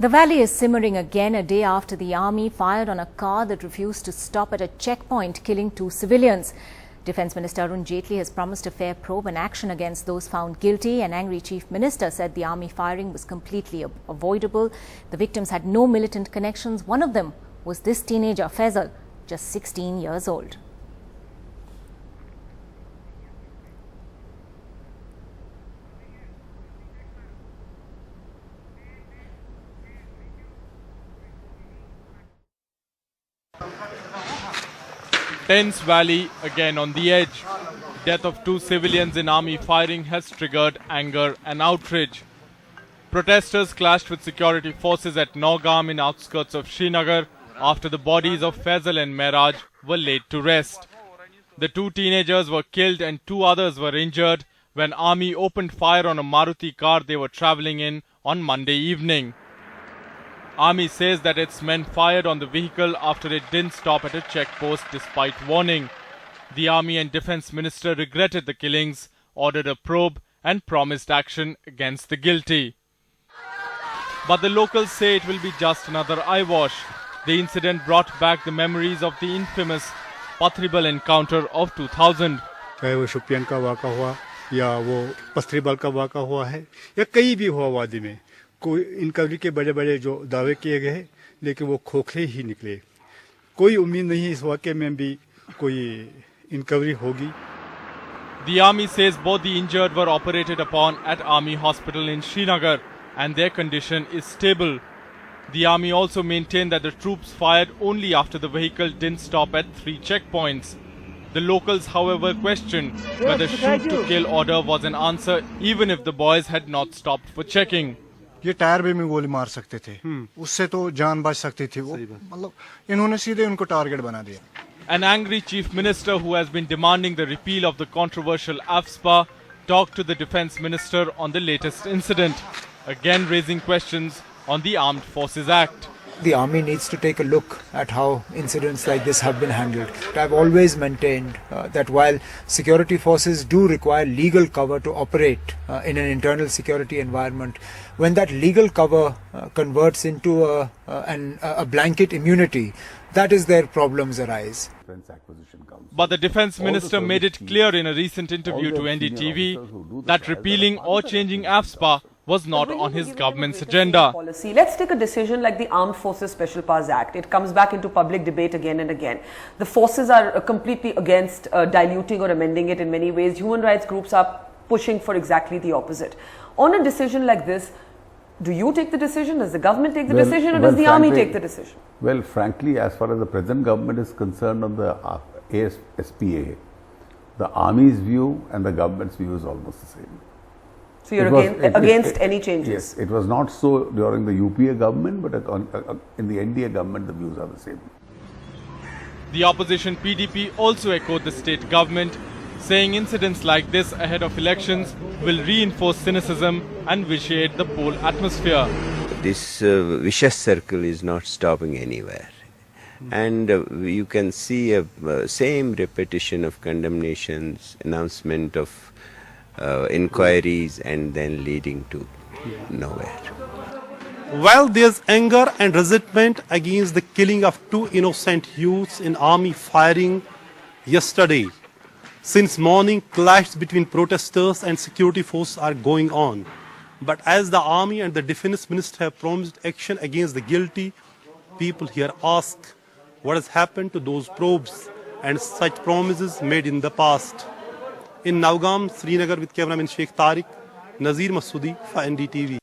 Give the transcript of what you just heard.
The valley is simmering again a day after the army fired on a car that refused to stop at a checkpoint, killing 2 civilians. Defence Minister Arun Jaitley has promised a fair probe and action against those found guilty. An angry Chief Minister said the army firing was completely avoidable. The victims had no militant connections. One of them was this teenager, Faisal, just 16 years old. Tense valley again on the edge. Death of 2 civilians in army firing has triggered anger and outrage. Protesters clashed with security forces at Nowgam in outskirts of Srinagar after the bodies of Faisal and Mehraj were laid to rest. The 2 teenagers were killed and 2 others were injured when army opened fire on a Maruti car they were travelling in on Monday evening. Army says that its men fired on the vehicle after it didn't stop at a checkpost despite warning. The Army and Defence Minister regretted the killings, ordered a probe and promised action against the guilty. But the locals say it will be just another eyewash. The incident brought back the memories of the infamous Pathribal encounter of 2000. चाहे वो शुपियन का वाक़ा हुआ या वो पथरीबल का वाक़ा हुआ है या कहीं भी हुआ वादी में कोई इनकवरी के बड़े बड़े जो दावे किए गए लेकिन वो खोखले ही निकले कोई उम्मीद नहीं इस वाक़े में भी कोई इनकवरी होगी. The army says both the injured were operated upon at Army Hospital in Srinagar and their condition is stable. The army also maintained that the troops fired only after the vehicle didn't stop at 3 checkpoints. The locals, however, questioned whether shoot to kill order was an answer even if the boys had not stopped for checking. ये tyre पे में गोली मार सकते थे उससे तो जान बच सकती थी वो मतलब इन्होंने सीधे उनको टारगेट बना दिया. An angry Chief Minister who has been demanding the repeal of the controversial AFSPA talked to the Defence Minister on the latest incident, again raising questions on the Armed Forces Act. The army needs to take a look at how incidents like this have been handled. I've always maintained that while security forces do require legal cover to operate in an internal security environment, when that legal cover converts into a blanket immunity, that is where problems arise. But the Defence Minister made it clear in a recent interview to NDTV that repealing or changing AFSPA was not on his government's agenda. Let's take a decision like the Armed Forces Special Powers Act. It comes back into public debate again and again. The forces are completely against diluting or amending it in many ways. Human rights groups are pushing for exactly the opposite. On a decision like this, do you take the decision? Does the government take the decision, or does the army take the decision? Well, frankly, as far as the present government is concerned on the SPA, the army's view and the government's view is almost the same. So you're against any changes? Yes, it was not so during the UPA government, but in the NDA government, the views are the same. The opposition PDP also echoed the state government, saying incidents like this ahead of elections will reinforce cynicism and vitiate the poll atmosphere. This vicious circle is not stopping anywhere. And you can see a same repetition of condemnations, announcement of inquiries, and then leading to nowhere. While there's anger and resentment against the killing of 2 innocent youths in army firing yesterday, since morning clashes between protesters and security forces are going on. But as the army and the defense minister have promised action against the guilty, people here ask what has happened to those probes and such promises made in the past. In Nowgam, Srinagar, with cameraman Sheikh Tariq, Nazir Masoodi for NDTV.